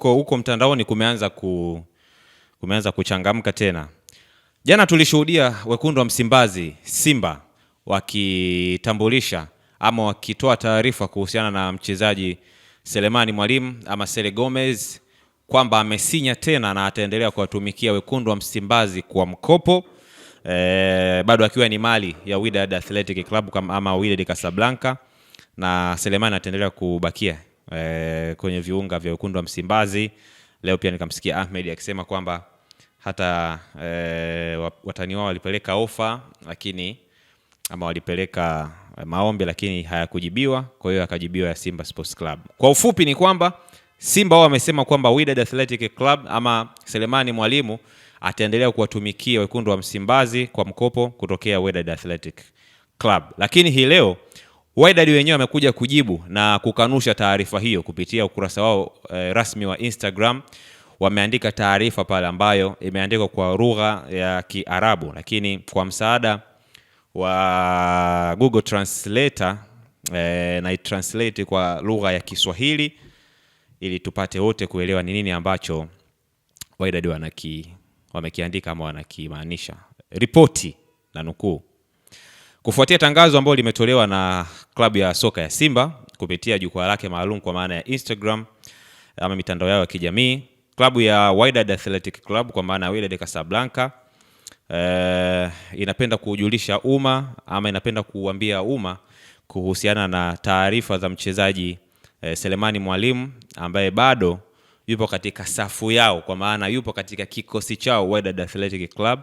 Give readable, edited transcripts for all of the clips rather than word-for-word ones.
Huko mtandaoni kumeanza kuchangamka tena. Jana tulishuhudia wekundu wa Msimbazi Simba wakitambulisha ama wakitoa taarifa kuhusiana na mchezaji Selemani Mwalimu ama Sele Gomez kwamba amesinya tena na ataendelea kuwatumikia wekundu wa Msimbazi kwa mkopo, bado akiwa ni mali ya Wydad Athletic Club ama Wydad Casablanca, na Selemani ataendelea kubakia kwenye viunga vya wekundu wa Msimbazi. Leo pia nikamsikia Ahmed akisema kwamba hata watani wao walipeleka ofa lakini ama walipeleka maombi lakini hayakujibiwa, kwa hiyo akajibiwa ya Simba Sports Club. Kwa ufupi ni kwamba Simba wao wamesema kwamba Wydad Athletic Club ama Selemani Mwalimu ataendelea kuwatumikia wekundu wa Msimbazi kwa mkopo kutokea Wydad Athletic Club. Lakini hii leo Wydad wenyewe wamekuja kujibu na kukanusha taarifa hiyo kupitia ukurasa wao rasmi wa Instagram. Wameandika taarifa pale ambayo imeandikwa kwa lugha ya Kiarabu, lakini kwa msaada wa Google Translator na itranslate kwa lugha ya Kiswahili ili tupate wote kuelewa ni nini ambacho Wydad wamekiandika ama wanakimaanisha. Ripoti na nukuu: kufuatia tangazo ambalo limetolewa na klabu ya soka ya Simba kupitia jukwaa lake maalum kwa maana ya Instagram ama mitandao yao ya kijamii, klabu ya Wydad Athletic Club kwa maana ya Wydad Casablanca inapenda kujulisha umma ama inapenda kuambia umma kuhusiana na taarifa za mchezaji Selemani Mwalimu ambaye bado yupo katika safu yao, kwa maana yupo katika kikosi chao Wydad Athletic Club,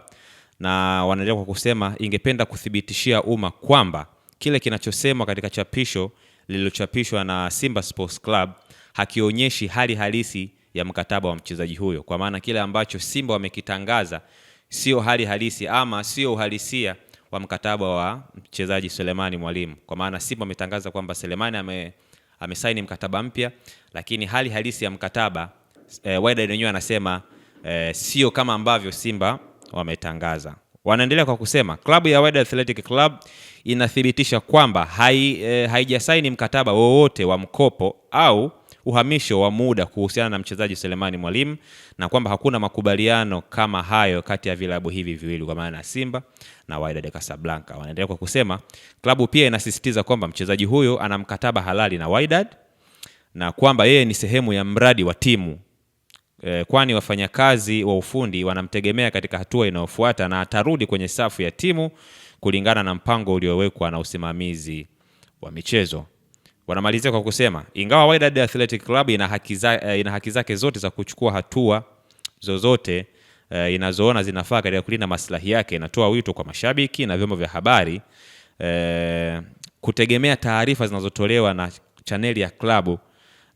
na wanaendelea kwa kusema ingependa kuthibitishia umma kwamba kile kinachosemwa katika chapisho lililochapishwa na Simba Sports Club hakionyeshi hali halisi ya mkataba wa mchezaji huyo, kwa maana kile ambacho Simba wamekitangaza sio hali halisi ama sio uhalisia wa mkataba wa mchezaji Selemani Mwalimu. Kwa maana Simba wametangaza kwamba Selemani amesaini mkataba mpya, lakini hali halisi ya mkataba Wydad wenyewe anasema sio kama ambavyo Simba wametangaza. Wanaendelea kwa kusema klabu ya Wydad Athletic Club inathibitisha kwamba haijasaini mkataba wowote wa mkopo au uhamisho wa muda kuhusiana na mchezaji Selemani Mwalimu, na kwamba hakuna makubaliano kama hayo kati ya vilabu hivi viwili kwa maana Simba na Wydad Casablanca. Wanaendelea kwa kusema klabu pia inasisitiza kwamba mchezaji huyo ana mkataba halali na Wydad na kwamba yeye ni sehemu ya mradi wa timu, kwani wafanyakazi wa ufundi wanamtegemea katika hatua inayofuata na atarudi kwenye safu ya timu kulingana na mpango uliowekwa na usimamizi wa michezo. Wanamalizia kwa kusema ingawa Wydad Athletic Club ina haki zake zote za kuchukua hatua zozote inazoona zinafaa katika kulinda maslahi yake, inatoa wito kwa mashabiki na vyombo vya habari kutegemea taarifa zinazotolewa na chaneli ya klabu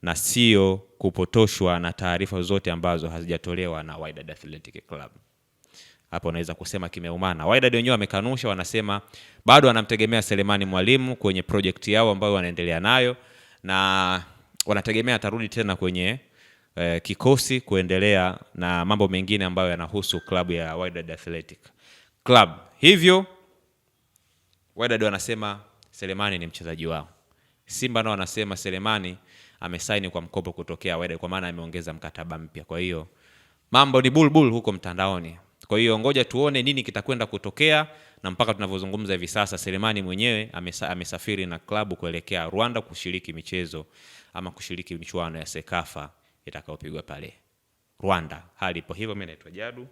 na sio kupotoshwa na taarifa zote ambazo hazijatolewa na Wydad Athletic Club. Hapo unaweza kusema kimeumana. Wydad wenyewe wamekanusha, wanasema bado wanamtegemea Selemani Mwalimu kwenye project yao ambayo wanaendelea nayo, na wanategemea atarudi tena kwenye kikosi kuendelea na mambo mengine ambayo yanahusu klabu ya Wydad Athletic Club. Hivyo Wydad wanasema Selemani ni mchezaji wao. Simba nao wanasema Selemani amesaini kwa mkopo kutokea Wydad kwa maana ameongeza mkataba mpya. Kwa hiyo mambo ni bulbul huko mtandaoni. Kwa hiyo ngoja tuone nini kitakwenda kutokea, na mpaka tunavyozungumza hivi sasa Selemani mwenyewe amesafiri na klabu kuelekea Rwanda kushiriki michezo ama kushiriki michuano ya Sekafa itakayopigwa pale Rwanda. Hali ipo hivyo. Mimi naitwa Jadu.